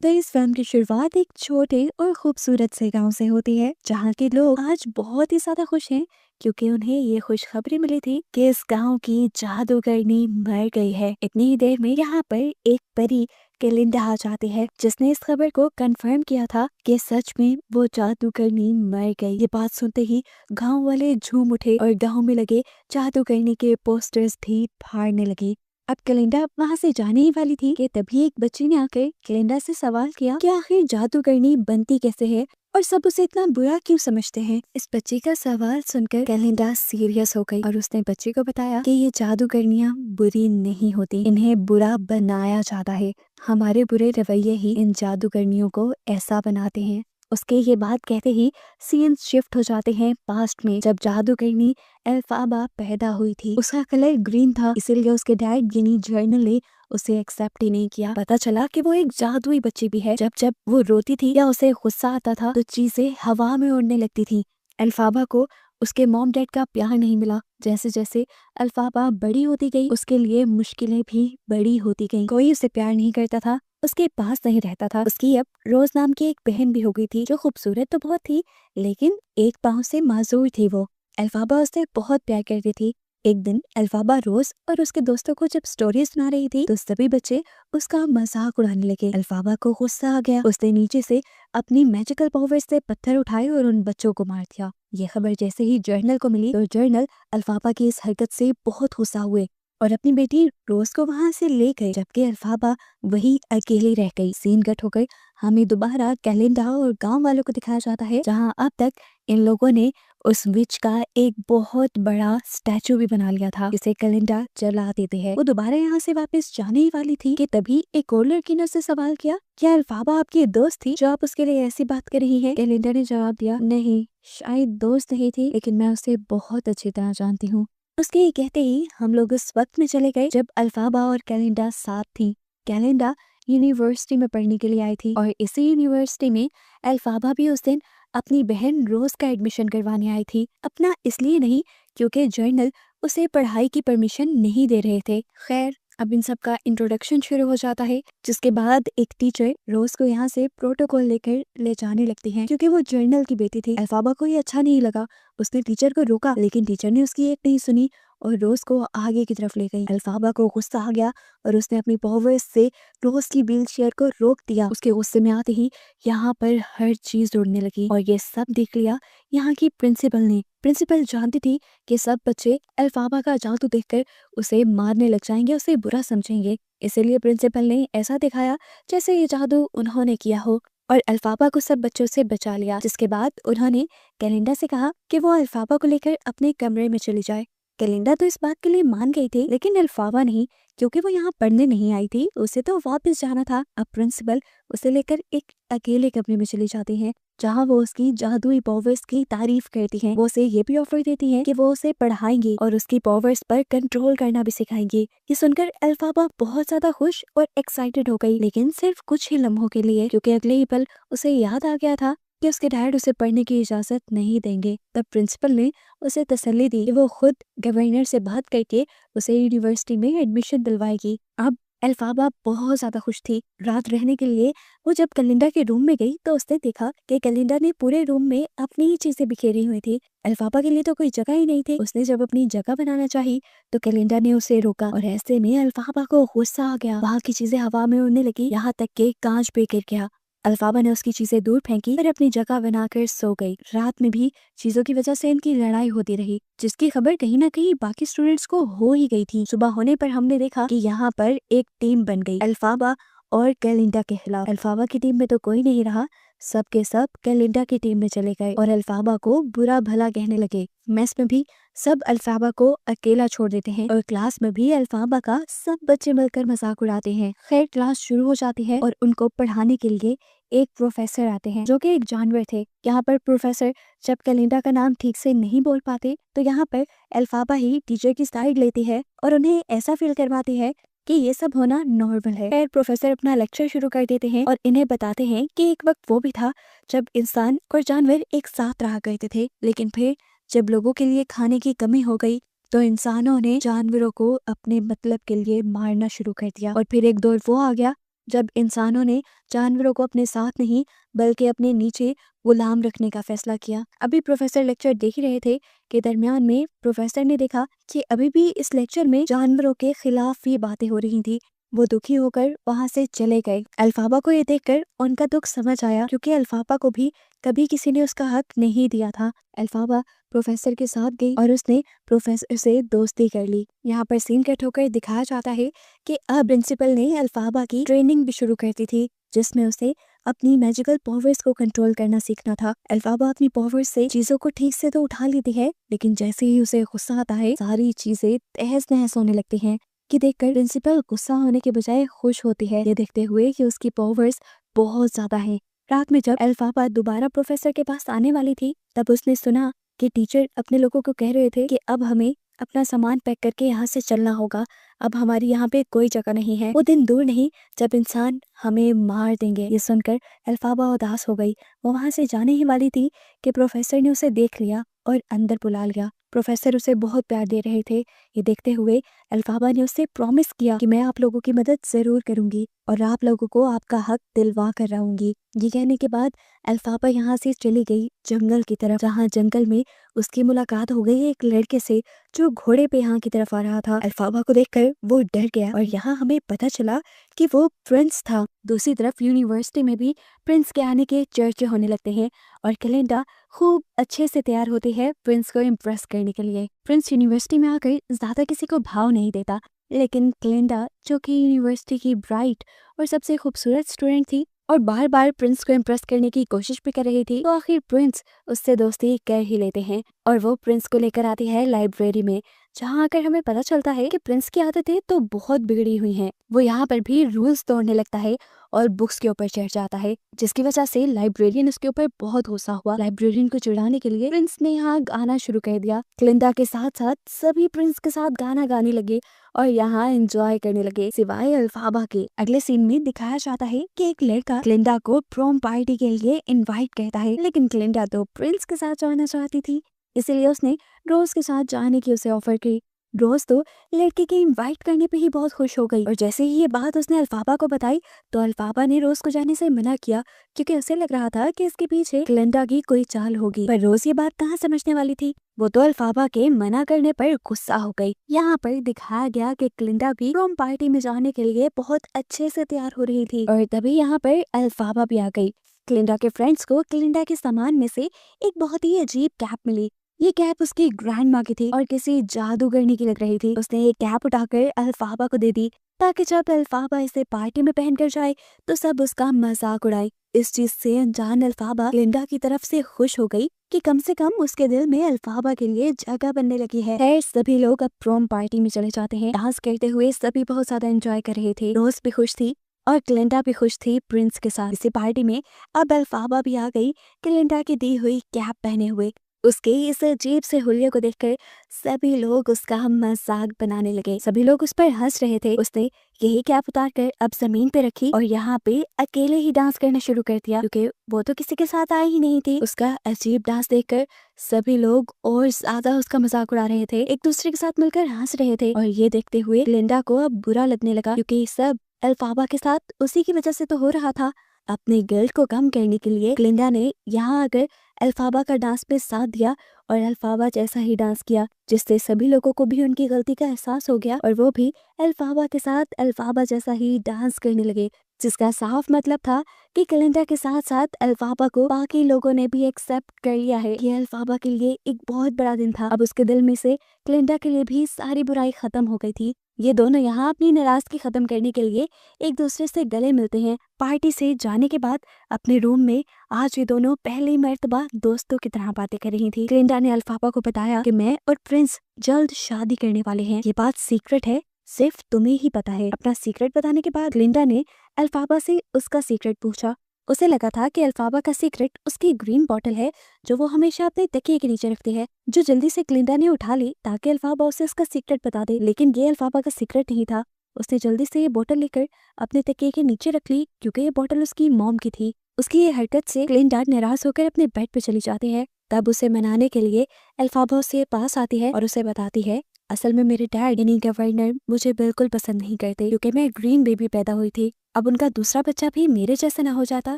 तो इस फिल्म की शुरुआत एक छोटे और खूबसूरत से गांव से होती है, जहां के लोग आज बहुत ही ज्यादा खुश हैं क्योंकि उन्हें ये खुशखबरी मिली थी कि इस गांव की जादूगरनी मर गई है। इतनी ही देर में यहाँ पर एक परी केलिंडा आ जाती है, जिसने इस खबर को कंफर्म किया था कि सच में वो जादूगरनी मर गई। ये बात सुनते ही गांव वाले झूम उठे और गांव में लगे जादूगरनी के पोस्टर्स भी फाड़ने लगे। अब कैलेंडा वहाँ से जाने ही वाली थी कि तभी एक बच्ची ने आकर कैलेंडा से सवाल किया कि आखिर जादूगरनी बनती कैसे है और सब उसे इतना बुरा क्यों समझते हैं। इस बच्ची का सवाल सुनकर कैलेंडा सीरियस हो गई और उसने बच्ची को बताया कि ये जादूगरनियाँ बुरी नहीं होती, इन्हें बुरा बनाया जाता है। हमारे बुरे रवैये ही इन जादूगरनियों को ऐसा बनाते हैं। उसके ये बात कहते ही सीन शिफ्ट हो जाते हैं पास्ट में, जब जादूगरनी एल्फाबा पैदा हुई थी। उसका कलर ग्रीन था, इसीलिए उसके डैड गिनी जर्नल ने उसे एक्सेप्ट ही नहीं किया। पता चला कि वो एक जादुई बच्ची भी है। जब जब वो रोती थी या उसे गुस्सा आता था तो चीजें हवा में उड़ने लगती थी। एल्फाबा को उसके मॉम डैड का प्यार नहीं मिला। जैसे जैसे अल्फाबा बड़ी होती गई, उसके लिए मुश्किलें भी बड़ी होती गईं। कोई उसे प्यार नहीं करता था, उसके पास नहीं रहता था। उसकी अब रोज नाम की एक बहन भी हो गई थी, जो खूबसूरत तो बहुत थी लेकिन एक पाँव से माजूर थी। वो अल्फाबा उससे बहुत प्यार करती थी। एक दिन अल्फाबा रोज और उसके दोस्तों को जब स्टोरी सुना रही थी तो सभी बच्चे उसका मजाक उड़ाने लगे। अल्फाबा को गुस्सा आ गया। उसने नीचे से अपनी मैजिकल पावर से पत्थर उठाए और उन बच्चों को मार दिया। ये खबर जैसे ही जर्नल को मिली तो जर्नल अल्फाबा की इस हरकत से बहुत गुस्सा हुए और अपनी बेटी रोज को वहां से ले गए, जबकि अल्फाबा वही अकेली रह गई। सीन कट होकर हमें दोबारा कैलेंडा और गांव वालों को दिखाया जाता है, जहां अब तक इन लोगों ने उस विच का एक बहुत बड़ा स्टैचू भी बना लिया था, जिसे कैलेंडा जला देते हैं। वो दोबारा यहाँ से वापस जाने ही वाली थी कि तभी एक और लड़की ने उससे सवाल किया, क्या अल्फाबा आपकी दोस्त थी जो आप उसके लिए ऐसी बात कर रही है? कैलेंडा ने जवाब दिया, नहीं, शायद दोस्त नहीं थी, लेकिन मैं उसे बहुत अच्छी तरह जानती हूँ। उसके ये कहते ही हम लोग उस वक्त में चले गए जब अल्फाबा और कैलेंडा साथ थी। कैलेंडा यूनिवर्सिटी में पढ़ने के लिए आई थी और इसी यूनिवर्सिटी में अल्फाबा भी उस दिन अपनी बहन रोज का एडमिशन करवाने आई थी। अपना इसलिए नहीं क्योंकि जर्नल उसे पढ़ाई की परमिशन नहीं दे रहे थे। खैर, अब इन सब का इंट्रोडक्शन शुरू हो जाता है, जिसके बाद एक टीचर रोज को यहाँ से प्रोटोकॉल लेकर ले जाने लगती हैं, क्योंकि वो जर्नल की बेटी थी। अल्फाबा को ये अच्छा नहीं लगा। उसने टीचर को रोका, लेकिन टीचर ने उसकी एक नहीं सुनी और रोज को आगे की तरफ ले गई। अल्फाबा को गुस्सा आ गया और उसने अपनी पावर्स से रोज की व्हील चेयर को रोक दिया। उसके गुस्से में आते ही यहाँ पर हर चीज उड़ने लगी और ये सब देख लिया यहाँ की प्रिंसिपल ने। प्रिंसिपल जानती थी कि सब बच्चे अल्फाबा का जादू देखकर उसे मारने लग जाएंगे, उसे बुरा समझेंगे। इसीलिए प्रिंसिपल ने ऐसा दिखाया जैसे ये जादू उन्होंने किया हो और अल्फाबा को सब बच्चों से बचा लिया। जिसके बाद उन्होंने कैलेंडा से कहा कि वो अल्फाबा को लेकर अपने कमरे में चली जाए। कैलेंडा तो इस बात के लिए मान गई थी, लेकिन अल्फाबा नहीं, क्योंकि वो यहाँ पढ़ने नहीं आई थी, उसे तो वापस जाना था। अब प्रिंसिपल उसे लेकर एक अकेले कमरे में चली जाती है, जहाँ वो उसकी जादुई पावर्स की तारीफ करती हैं। वो उसे ये भी ऑफर देती हैं कि वो उसे पढ़ाएंगी और उसकी पावर्स पर कंट्रोल करना भी सिखाएंगी। ये सुनकर अल्फाबा बहुत ज्यादा खुश और एक्साइटेड हो गई, लेकिन सिर्फ कुछ ही लम्हों के लिए, क्योंकि अगले ही पल उसे याद आ गया था कि उसके डैड उसे पढ़ने की इजाजत नहीं देंगे। तब प्रिंसिपल ने उसे तसल्ली दी कि वो खुद गवर्नर से बात करके उसे यूनिवर्सिटी में एडमिशन दिलवाएगी। अब अल्फाबा बहुत ज्यादा खुश थी। रात रहने के लिए वो जब कैलेंडा के रूम में गई तो उसने देखा कि कैलेंडा ने पूरे रूम में अपनी ही चीजें बिखेरी हुई थी। अल्फाबा के लिए तो कोई जगह ही नहीं थी। उसने जब अपनी जगह बनाना चाही तो कैलेंडा ने उसे रोका और ऐसे में अल्फाबा को गुस्सा आ गया। वहाँ की चीजें हवा में उड़ने लगी, यहाँ तक के कांच पे गिर गया। अल्फाबा ने उसकी चीजें दूर फेंकी और अपनी जगह बनाकर सो गई। रात में भी चीजों की वजह से इनकी लड़ाई होती रही, जिसकी खबर कहीं ना कहीं बाकी स्टूडेंट्स को हो ही गई थी। सुबह होने पर हमने देखा कि यहाँ पर एक टीम बन गई अल्फाबा और कैलिंडा के खिलाफ। अल्फाबा की टीम में तो कोई नहीं रहा, सब के सब कैलिंडा की टीम में चले गए और अल्फाबा को बुरा भला कहने लगे। मेस में भी सब अल्फाबा को अकेला छोड़ देते हैं और क्लास में भी अल्फाबा का सब बच्चे मिलकर मजाक उड़ाते हैं। खैर, क्लास शुरू हो जाती है और उनको पढ़ाने के लिए एक प्रोफेसर आते हैं, जो कि एक जानवर थे। यहाँ पर प्रोफेसर जब कैलिंडा का नाम ठीक से नहीं बोल पाते तो यहाँ पर अल्फाबा ही टीचर की साइड लेती है और उन्हें ऐसा फील करवाती है कि ये सब होना नॉर्मल है। फिर प्रोफेसर अपना लेक्चर शुरू कर देते हैं और इन्हें बताते हैं कि एक वक्त वो भी था जब इंसान और जानवर एक साथ रहा करते थे, लेकिन फिर जब लोगों के लिए खाने की कमी हो गई तो इंसानों ने जानवरों को अपने मतलब के लिए मारना शुरू कर दिया और फिर एक दौर वो आ गया जब इंसानों ने जानवरों को अपने साथ नहीं बल्कि अपने नीचे गुलाम रखने का फैसला किया। अभी प्रोफेसर लेक्चर देख ही रहे थे कि दरमियान में प्रोफेसर ने देखा कि अभी भी इस लेक्चर में जानवरों के खिलाफ ही बातें हो रही थी। वो दुखी होकर वहां से चले गए। अल्फाबा को ये देखकर उनका दुख समझ आया, क्योंकि अल्फाबा को भी कभी किसी ने उसका हक नहीं दिया था। अल्फाबा प्रोफेसर के साथ गई और उसने प्रोफेसर से दोस्ती कर ली। यहाँ पर सीन कट होकर दिखाया जाता है कि अब प्रिंसिपल ने अल्फाबा की ट्रेनिंग भी शुरू कर दी थी, जिसमें उसे अपनी मैजिकल पावर्स को कंट्रोल करना सीखना था। अल्फाबा अपनी पावर्स से चीजों को ठीक से तो उठा लेती है, लेकिन जैसे ही उसे गुस्सा आता है सारी चीजें तहस नहस होने लगती हैं। कि देखकर प्रिंसिपल गुस्सा होने के बजाय खुश होती है, ये देखते हुए कि उसकी पावर्स बहुत ज्यादा हैं। रात में जब अल्फाबा दोबारा प्रोफेसर के पास आने वाली थी, तब उसने सुना कि टीचर अपने लोगों को कह रहे थे कि अब हमें अपना सामान पैक करके यहाँ से चलना होगा, अब हमारी यहाँ पे कोई जगह नहीं है। वो दिन दूर नहीं जब इंसान हमें मार देंगे। ये सुनकर अल्फाबा उदास हो गई। वो वहां से जाने ही वाली थी कि प्रोफेसर ने उसे देख लिया और अंदर बुला लिया। प्रोफेसर उसे बहुत प्यार दे रहे थे। ये देखते हुए अल्फाबा ने उससे प्रॉमिस किया कि मैं आप लोगों की मदद जरूर करूंगी और आप लोगों को आपका हक दिलवा कर रहूंगी। ये कहने के बाद अल्फाबा यहाँ से चली गई जंगल की तरफ, जहाँ जंगल में उसकी मुलाकात हो गई एक लड़के से जो घोड़े पे यहाँ की तरफ आ रहा था। अल्फाबा को देखकर वो डर गया और यहाँ हमें पता चला कि वो प्रिंस था। दूसरी तरफ यूनिवर्सिटी में भी प्रिंस के आने के चर्चे होने लगते हैं और कैलेंडा खूब अच्छे से तैयार होती है प्रिंस को इम्प्रेस करने के लिए। प्रिंस यूनिवर्सिटी में आकर ज्यादा किसी को भाव नहीं देता, लेकिन कैलेंडा जो कि यूनिवर्सिटी की ब्राइट और सबसे खूबसूरत स्टूडेंट थी और बार बार प्रिंस को इम्प्रेस करने की कोशिश भी कर रही थी, तो आखिर प्रिंस उससे दोस्ती कर ही लेते हैं और वो प्रिंस को लेकर आती है लाइब्रेरी में, जहाँ आकर हमें पता चलता है कि प्रिंस की आदतें तो बहुत बिगड़ी हुई हैं। वो यहाँ पर भी रूल्स तोड़ने लगता है और बुक्स के ऊपर चढ़ जाता है, जिसकी वजह से लाइब्रेरियन उसके ऊपर बहुत गुस्सा हुआ। लाइब्रेरियन को चिढ़ाने के लिए प्रिंस ने यहाँ गाना शुरू कर दिया। क्लिंदा के साथ साथ सभी प्रिंस के साथ गाना गाने लगे और यहाँ एंजॉय करने लगे, सिवाय अल्फाबा के। अगले सीन में दिखाया जाता है कि एक लड़का क्लिंदा को प्रोम पार्टी के लिए इनवाइट करता है, लेकिन क्लिंदा तो प्रिंस के साथ जाना चाहती थी, इसीलिए उसने रोज के साथ जाने की उसे ऑफर की। रोज तो लड़के के इनवाइट करने पे ही बहुत खुश हो गई और जैसे ही ये बात उसने अल्फाबा को बताई तो अल्फाबा ने रोज को जाने से मना किया, क्योंकि उसे लग रहा था कि इसके पीछे क्लिंदा की कोई चाल होगी। पर रोज ये बात कहाँ समझने वाली थी, वो तो अल्फाबा के मना करने पर गुस्सा हो गई। यहाँ पर दिखाया गया कि क्लिंदा भी प्रोम पार्टी में जाने के लिए बहुत अच्छे से तैयार हो रही थी और तभी यहाँ पर अल्फाबा भी आ गई। क्लिंदा के फ्रेंड्स को क्लिंदा के सामान में से एक बहुत ही अजीब कैप मिली। ये कैप उसकी ग्रैंड माँ की थी और किसी जादूगरनी की लग रही थी। उसने ये कैप उठाकर अल्फाबा को दे दी, ताकि जब अल्फाबा इसे पार्टी में पहनकर जाए तो सब उसका मजाक उड़ाए। इस चीज से अनजान अल्फाबा क्लिंडा की तरफ से खुश हो गई कि कम से कम उसके दिल में अल्फाबा के लिए जगह बनने लगी है। खैर, सभी लोग अब प्रोम पार्टी में चले जाते हैं। डांस करते हुए सभी बहुत ज्यादा एंजॉय कर रहे थे। रोज भी खुश थी और क्लिंडा भी खुश थी प्रिंस के साथ। इसी पार्टी में अब अल्फाबा भी आ गई, क्लिंडा की दी हुई कैप पहने हुए। उसके इस अजीब से हुलिये को देखकर सभी लोग उसका मजाक बनाने लगे। सभी लोग उस पर हंस रहे थे। उसने यही कैप उतार कर अब जमीन पे रखी और यहाँ पे अकेले ही डांस करना शुरू कर दिया, क्योंकि वो तो किसी के साथ आई ही नहीं थी। उसका अजीब डांस देखकर सभी लोग और ज्यादा उसका मजाक उड़ा रहे थे, एक दूसरे के साथ मिलकर हंस रहे थे। और ये देखते हुए लिंडा को अब बुरा लगने लगा, क्योंकि सब अल्फाबा के साथ उसी की वजह से तो हो रहा था। अपने गिल्ट को कम करने के लिए क्लिंडा ने यहाँ आकर अल्फाबा का डांस में साथ दिया और अल्फाबा जैसा ही डांस किया, जिससे सभी लोगों को भी उनकी गलती का एहसास हो गया और वो भी अल्फाबा के साथ अल्फाबा जैसा ही डांस करने लगे, जिसका साफ मतलब था कि क्लिंडा के साथ साथ अल्फाबा को बाकी लोगों ने भी एक्सेप्ट कर लिया है। ये अल्फाबा के लिए एक बहुत बड़ा दिन था। अब उसके दिल में से क्लिंडा के लिए भी सारी बुराई खत्म हो गई थी। ये दोनों यहाँ अपनी नाराजगी खत्म करने के लिए एक दूसरे से गले मिलते हैं। पार्टी से जाने के बाद अपने रूम में आज ये दोनों पहली मर्तबा दोस्तों की तरह बातें कर रही थी। क्लिंडा ने अल्फाबा को बताया कि मैं और प्रिंस जल्द शादी करने वाले हैं। ये बात सीक्रेट है, सिर्फ तुम्हें ही पता है। अपना सीक्रेट बताने के बाद क्लिंडा ने अल्फाबा से उसका सीक्रेट पूछा। उसे लगा था कि अल्फाबा का सीक्रेट उसकी ग्रीन बॉटल है, जो वो हमेशा अपने तकिए के नीचे रखती है, जो जल्दी से क्लिंडा ने उठा ली ताकि अल्फाबा उसे उसका सीक्रेट बता दे। लेकिन ये अल्फाबा का सीक्रेट नहीं था। उसने जल्दी से ये बोतल लेकर अपने तकिए के नीचे रख ली, क्योंकि ये बोतल उसकी मॉम की थी। उसकी ये हरकत से क्लिंडा नाराज होकर अपने बेड पे चली जाती है। तब उसे मनाने के लिए अल्फाबा उसके पास आती है और उसे बताती है असल में मेरे डैड यानी गवर्नर मुझे बिल्कुल पसंद नहीं करते क्योंकि मैं ग्रीन बेबी पैदा हुई थी। अब उनका दूसरा बच्चा भी मेरे जैसा ना हो जाता,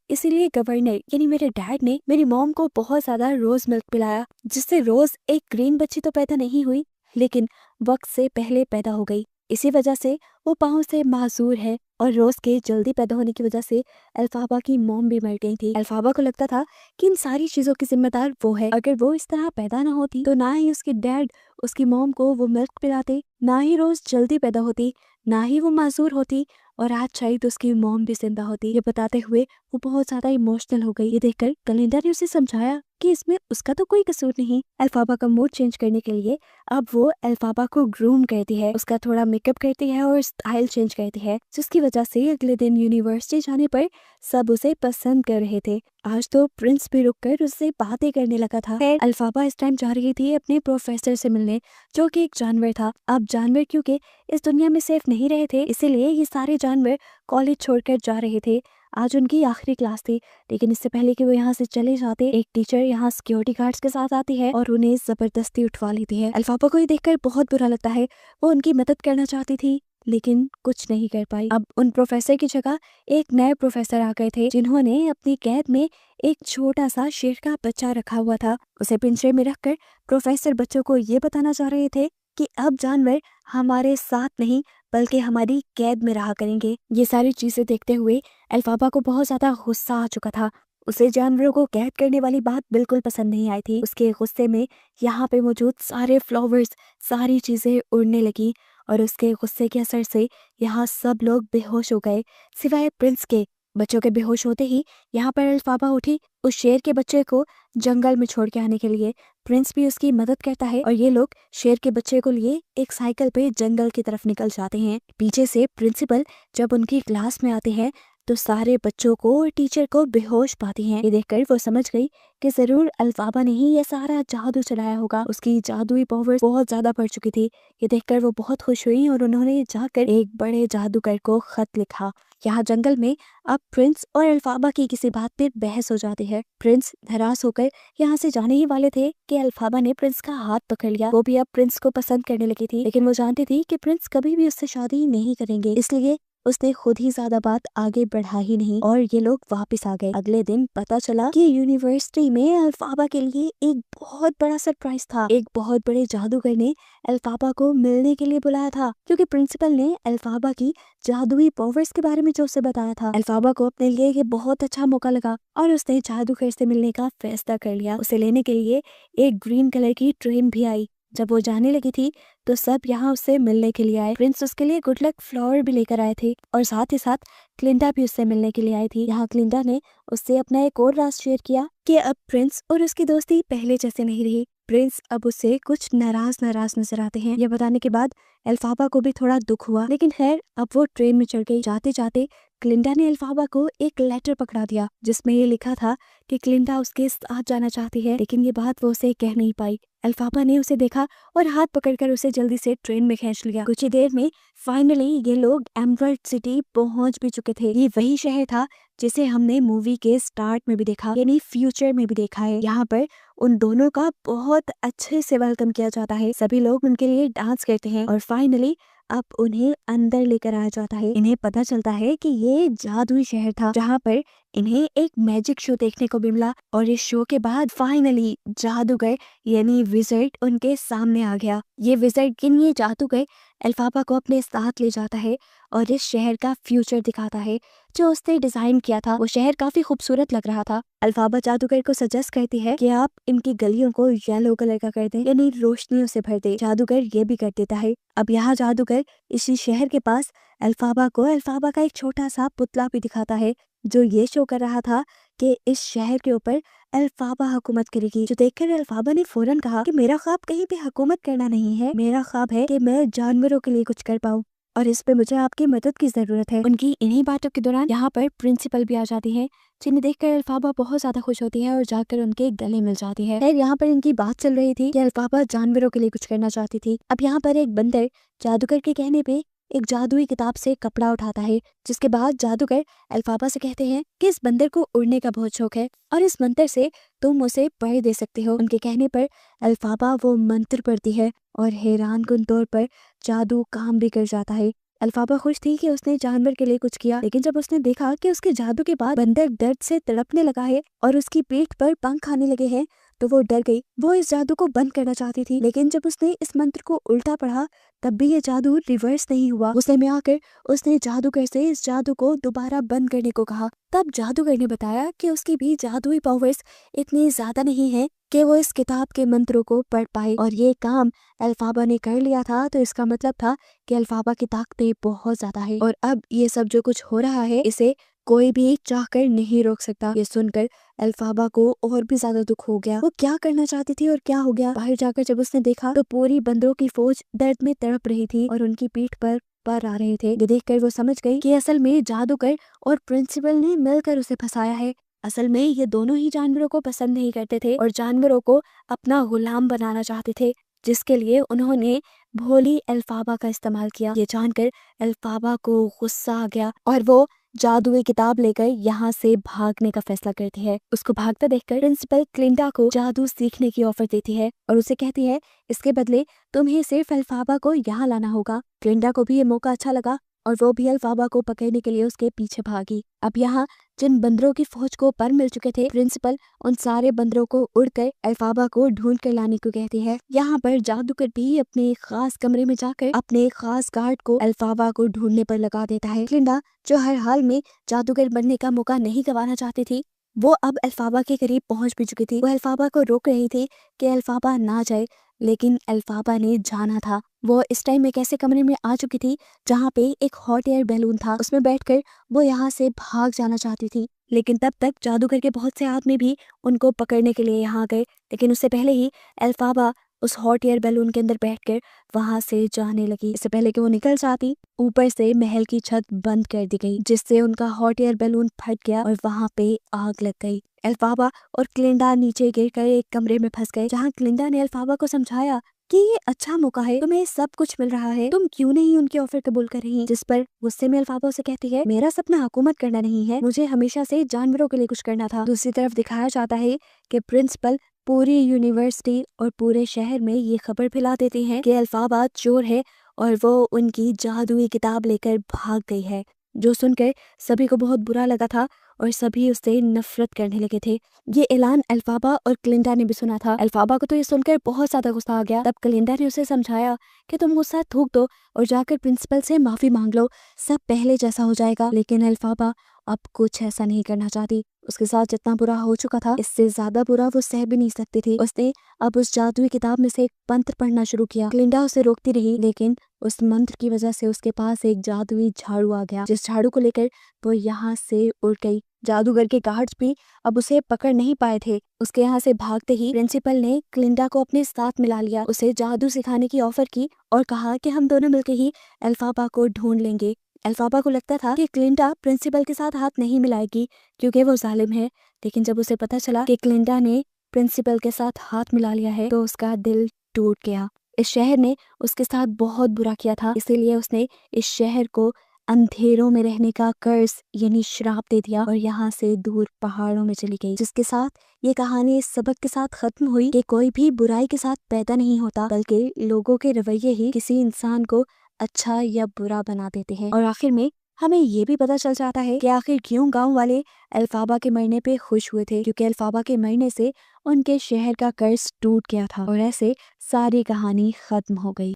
इसीलिए गवर्नर यानी मेरे डैड ने मेरी मॉम को बहुत ज्यादा रोज मिल्क पिलाया, जिससे रोज एक ग्रीन बच्ची तो पैदा नहीं हुई लेकिन वक्त से पहले पैदा हो गई। इसी वजह से वो पाँव से मासूर है और रोज के जल्दी पैदा होने की वजह से अल्फाबा की मॉम भी मर गई थी। अल्फाबा को लगता था कि इन सारी चीजों की जिम्मेदार वो है। अगर वो इस तरह पैदा ना होती तो ना ही उसके डैड उसकी मॉम को वो मिल्क पिलाते, ना ही रोज जल्दी पैदा होती, ना ही वो मासूर होती और आज शायद उसकी मॉम भी जिंदा होती। ये बताते हुए वो बहुत ज्यादा इमोशनल हो गई। ये देखकर कलिंदा ने उसे समझाया कि इसमें उसका तो कोई कसूर नहीं। अल्फाबा का मूड चेंज करने के लिए अब वो अल्फाबा को ग्रूम करती है, उसका थोड़ा मेकअप करती है और स्टाइल चेंज करती है, जिसकी वजह से अगले दिन यूनिवर्सिटी जाने पर सब उसे पसंद कर रहे थे। आज तो प्रिंस भी रुककर उससे बातें करने लगा था। अल्फाबा इस टाइम जा रही थी अपने प्रोफेसर से मिलने, जो कि एक जानवर था। अब जानवर क्योंकि इस दुनिया में सेफ नहीं रहे थे, इसीलिए ये सारे जानवर कॉलेज छोड़कर जा रहे थे। आज उनकी आखिरी क्लास थी, लेकिन इससे पहले कि वो यहाँ से चले जाते एक टीचर यहाँ सिक्योरिटी गार्ड्स के साथ आती है और उन्हें जबरदस्ती उठवा लेती है। अल्फाबा को ये देखकर बहुत बुरा लगता है। वो उनकी मदद करना चाहती थी लेकिन कुछ नहीं कर पाई। अब उन प्रोफेसर की जगह एक नए प्रोफेसर आ गए थे, जिन्होंने अपनी कैद में एक छोटा सा शेर का बच्चा रखा हुआ था। उसे पिंजरे में रखकर प्रोफेसर बच्चों को ये बताना चाह रहे थे कि अब जानवर हमारे साथ नहीं बल्कि हमारी कैद में रहा करेंगे। ये सारी चीजें देखते हुए अल्फाबा को बहुत ज्यादा गुस्सा आ चुका था। उसे जानवरों को कैद करने वाली बात बिल्कुल पसंद नहीं आई थी। उसके गुस्से में यहाँ पे मौजूद सारे फ्लावर्स, सारी चीजें उड़ने लगी और उसके गुस्से के असर से यहाँ सब लोग बेहोश हो गए सिवाय प्रिंस के। बच्चों के बेहोश होते ही यहाँ पर अल्फाबा उठी उस शेर के बच्चे को जंगल में छोड़ के आने के लिए। प्रिंस भी उसकी मदद करता है और ये लोग शेर के बच्चे को लिए एक साइकिल पे जंगल की तरफ निकल जाते हैं। पीछे से प्रिंसिपल जब उनकी क्लास में आते हैं तो सारे बच्चों को और टीचर को बेहोश पाती हैं। ये देखकर वो समझ गई कि जरूर अल्फाबा ने ही ये सारा जादू चलाया होगा। उसकी जादुई पावर बहुत ज्यादा बढ़ चुकी थी। ये देखकर वो बहुत खुश हुई और उन्होंने जाकर एक बड़े जादूगर को खत लिखा। यहाँ जंगल में अब प्रिंस और अल्फाबा की किसी बात पर बहस हो जाती है। प्रिंस नाराज होकर यहाँ से जाने ही वाले थे कि अल्फाबा ने प्रिंस का हाथ पकड़ लिया। वो भी अब प्रिंस को पसंद करने लगी थी, लेकिन वो जानती थी कि प्रिंस कभी भी उससे शादी नहीं करेंगे, इसलिए उसने खुद ही ज्यादा बात आगे बढ़ा ही नहीं और ये लोग वापस आ गए। अगले दिन पता चला कि यूनिवर्सिटी में अल्फाबा के लिए एक बहुत बड़ा सरप्राइज था। एक बहुत बड़े जादूगर ने अल्फाबा को मिलने के लिए बुलाया था, क्योंकि प्रिंसिपल ने अल्फाबा की जादुई पावर्स के बारे में जो उसे बताया था। अल्फाबा को अपने लिए ये बहुत अच्छा मौका लगा और उसने जादूगर से मिलने का फैसला कर लिया। उसे लेने के लिए एक ग्रीन कलर की ट्रेन भी आई। जब वो जाने लगी थी तो सब यहाँ उससे मिलने के लिए आए। प्रिंस उसके लिए गुड लक फ्लावर भी लेकर आए थे और साथ ही साथ क्लिंडा भी उससे मिलने के लिए आई थी। यहाँ क्लिंडा ने उससे अपना एक और राज शेयर किया कि अब प्रिंस और उसकी दोस्ती पहले जैसे नहीं रही। प्रिंस अब उससे कुछ नाराज नजर आते हैं। यह बताने के बाद अल्फाबा को भी थोड़ा दुख हुआ, लेकिन खैर अब वो ट्रेन में चढ़ गई। जाते जाते क्लिंडा ने अल्फाबा को एक लेटर पकड़ा दिया जिसमें ये लिखा था कि क्लिंडा उसके साथ जाना चाहती है, लेकिन ये बात वो उसे कह नहीं पाई। अल्फाबा ने उसे देखा और हाथ पकड़कर उसे जल्दी से ट्रेन में खींच लिया। कुछ ही देर में फाइनली ये लोग एमराल्ड सिटी पहुंच भी चुके थे। ये वही शहर था जिसे हमने मूवी के स्टार्ट में भी देखा, यानी फ्यूचर में भी देखा है। यहाँ पर उन दोनों का बहुत अच्छे से वेलकम किया जाता है। सभी लोग उनके लिए डांस करते हैं और फाइनली अब उन्हें अंदर लेकर आया जाता है। इन्हें पता चलता है कि ये जादुई शहर था जहाँ पर इन्हें एक मैजिक शो देखने को भी मिला और इस शो के बाद फाइनली जादूगर यानी विज़र्ड उनके सामने आ गया। ये विज़र्ड ये जादूगर अल्फाबा को अपने साथ ले जाता है और इस शहर का फ्यूचर दिखाता है जो उसने डिजाइन किया था। वो शहर काफी खूबसूरत लग रहा था। अल्फाबा जादूगर को सजेस्ट करती है कि आप इनकी गलियों को येलो कलर का कर दें, यानी रोशनियों से भर दे। जादूगर ये भी कर देता है। अब यहाँ जादूगर इसी शहर के पास अल्फाबा को अल्फाबा का एक छोटा सा पुतला भी दिखाता है जो ये शो कर रहा था कि इस शहर के ऊपर अल्फाबा हुकूमत करेगी। जो देखकर अल्फाबा ने फौरन कहा कि मेरा ख्वाब कहीं पे हुकूमत करना नहीं है, मेरा ख्वाब है कि मैं जानवरों के लिए कुछ कर पाऊँ और इस पे मुझे आपकी मदद की जरूरत है। उनकी इन्हीं बातों के दौरान यहाँ पर प्रिंसिपल भी आ जाती है, जिन्हें देखकर अल्फाबा बहुत ज्यादा खुश होती है और जाकर उनके गले मिल जाती है। खैर यहाँ पर इनकी बात चल रही थी कि अल्फाबा जानवरों के लिए कुछ करना चाहती थी। अब यहाँ पर एक बंदर जादूगर के कहने पे एक जादुई किताब से कपड़ा उठाता है, जिसके बाद जादूगर अल्फाबा से कहते हैं कि इस बंदर को उड़ने का बहुत शौक है और इस मंत्र से तुम उसे पढ़ दे सकते हो। उनके कहने पर अल्फाबा वो मंत्र पढ़ती है और हैरानकुन तौर पर जादू काम भी कर जाता है। अल्फाबा खुश थी कि उसने जानवर के लिए कुछ किया, लेकिन जब उसने देखा कि उसके जादू के बाद बंदर दर्द से तड़पने लगा है और उसकी पीठ पर पंख आने लगे हैं, तो वो डर गई। वो इस जादू को बंद करना चाहती थी, लेकिन जब उसने इस मंत्र को उल्टा पढ़ा तब भी ये जादू रिवर्स नहीं हुआ। गुस्से में आकर उसने जादूगर से इस जादू को दोबारा बंद करने को कहा। तब जादूगर ने बताया कि उसकी भी जादुई पावर्स इतनी ज्यादा नहीं है कि वो इस किताब के मंत्रों को पढ़ पाए, और ये काम अल्फाबा ने कर लिया था, तो इसका मतलब था कि अल्फाबा की ताकतें बहुत ज्यादा है और अब ये सब जो कुछ हो रहा है इसे कोई भी चाहकर नहीं रोक सकता। ये सुनकर अल्फाबा को और भी ज्यादा दुख हो गया। वो क्या करना चाहती थी और क्या हो गया। बाहर जाकर जब उसने देखा तो पूरी बंदरों की फौज दर्द में तड़प रही थी और उनकी पीठ पर आ रहे थे। ये देखकर वो समझ गई कि असल में जादूगर और प्रिंसिपल ने मिलकर उसे फंसाया है। असल में ये दोनों ही जानवरों को पसंद नहीं करते थे और जानवरों को अपना गुलाम बनाना चाहते थे, जिसके लिए उन्होंने भोली अल्फाबा का इस्तेमाल किया। ये जानकर अल्फाबा को गुस्सा आ गया और वो जादुई किताब लेकर यहाँ से भागने का फैसला करती है। उसको भागता देखकर प्रिंसिपल क्लिंडा को जादू सीखने की ऑफर देती है और उसे कहती है इसके बदले तुम्हें सिर्फ अल्फाबा को यहाँ लाना होगा। क्लिंडा को भी ये मौका अच्छा लगा और वो भी अल्फाबा को पकड़ने के लिए उसके पीछे भागी। अब यहाँ जिन बंदरों की फौज को पर मिल चुके थे, प्रिंसिपल उन सारे बंदरों को उड़कर अल्फाबा को ढूंढ कर लाने को कहती है। यहाँ पर जादूगर भी अपने एक खास कमरे में जाकर अपने खास गार्ड को अल्फाबा को ढूंढने पर लगा देता है। क्लिंडा जो हर हाल में जादूगर बनने का मौका नहीं गंवाना चाहती थी, वो अब अल्फाबा के करीब पहुंच भी चुकी थी। वो अल्फाबा को रोक रही थी कि अल्फाबा ना जाए, लेकिन अल्फाबा ने जाना था। वो इस टाइम एक ऐसे कमरे में आ चुकी थी जहाँ पे एक हॉट एयर बैलून था। उसमें बैठकर वो यहाँ से भाग जाना चाहती थी, लेकिन तब तक जादूगर के बहुत से आदमी भी उनको पकड़ने के लिए यहाँ आ गए। लेकिन उससे पहले ही अल्फाबा उस हॉट एयर बैलून के अंदर बैठकर वहां से जाने लगी। इससे पहले कि वो निकल जाती, ऊपर से महल की छत बंद कर दी गई, जिससे उनका हॉट एयर बैलून फट गया और वहां पे आग लग गई। अल्फाबा और क्लिंडा नीचे गिरकर एक कमरे में फंस गए, जहाँ क्लिंडा ने अल्फाबा को समझाया कि ये अच्छा मौका है, तुम्हें सब कुछ मिल रहा है, तुम क्यों नहीं उनके ऑफर कबूल कर रही। जिस पर गुस्से में अल्फाबा उसे कहती है मेरा सपना हुकूमत करना नहीं है, मुझे हमेशा से जानवरों के लिए कुछ करना था। दूसरी तरफ दिखाया जाता है कि प्रिंसिपल पूरी यूनिवर्सिटी और पूरे शहर में ये खबर फैला देती हैं कि अल्फाबा चोर है और वो उनकी जादुई किताब लेकर भाग गई है, जो सुनकर सभी को बहुत बुरा लगा था और सभी उससे नफरत करने लगे थे। ये ऐलान अल्फाबा और क्लिंडा ने भी सुना था। अल्फाबा को तो ये सुनकर बहुत ज्यादा गुस्सा आ गया। तब क्लिंडा ने उसे समझाया कि तुम गुस्सा थूक दो और जाकर प्रिंसिपल से माफी मांग लो, सब पहले जैसा हो जाएगा। लेकिन अल्फाबा अब कुछ ऐसा नहीं करना चाहती। उसके साथ जितना बुरा हो चुका था, इससे ज्यादा बुरा वो सह भी नहीं सकती थी। उसने अब उस जादुई किताब में से एक मंत्र पढ़ना शुरू किया। क्लिंडा उसे रोकती रही, लेकिन उस मंत्र की वजह से उसके पास एक जादुई झाड़ू आ गया, जिस झाड़ू को लेकर वो यहाँ से उड़ गई। जादूगर के गार्ड्स भी अब उसे पकड़ नहीं पाए थे। उसके यहाँ से भागते ही प्रिंसिपल ने क्लिंडा को अपने साथ मिला लिया, उसे जादू सिखाने की ऑफर की और कहा कि हम दोनों मिलकर ही अल्फाबा को ढूंढ लेंगे। अल्फाबा को लगता था कि क्लिंडा प्रिंसिपल के साथ हाथ नहीं मिलाएगी क्योंकि वो जालिम है, लेकिन जब उसे पता चला कि क्लिंडा ने प्रिंसिपल के साथ हाथ मिला लिया है तो उसका दिल टूट गया। इस शहर ने उसके साथ बहुत बुरा किया था, इसीलिए उसने इस शहर को अंधेरों में रहने का कर्ज यानी श्राप दे दिया और यहाँ से दूर पहाड़ों में चली गई। जिसके साथ ये कहानी इस सबक के साथ खत्म हुई कि कोई भी बुराई के साथ पैदा नहीं होता, बल्कि लोगों के रवैये ही किसी इंसान को अच्छा या बुरा बना देते हैं। और आखिर में हमें ये भी पता चल जाता है कि आखिर क्यों गांव वाले अल्फाबा के मरने पे खुश हुए थे, क्योंकि अल्फाबा के मरने से उनके शहर का कर्ज टूट गया था और ऐसे सारी कहानी खत्म हो गई।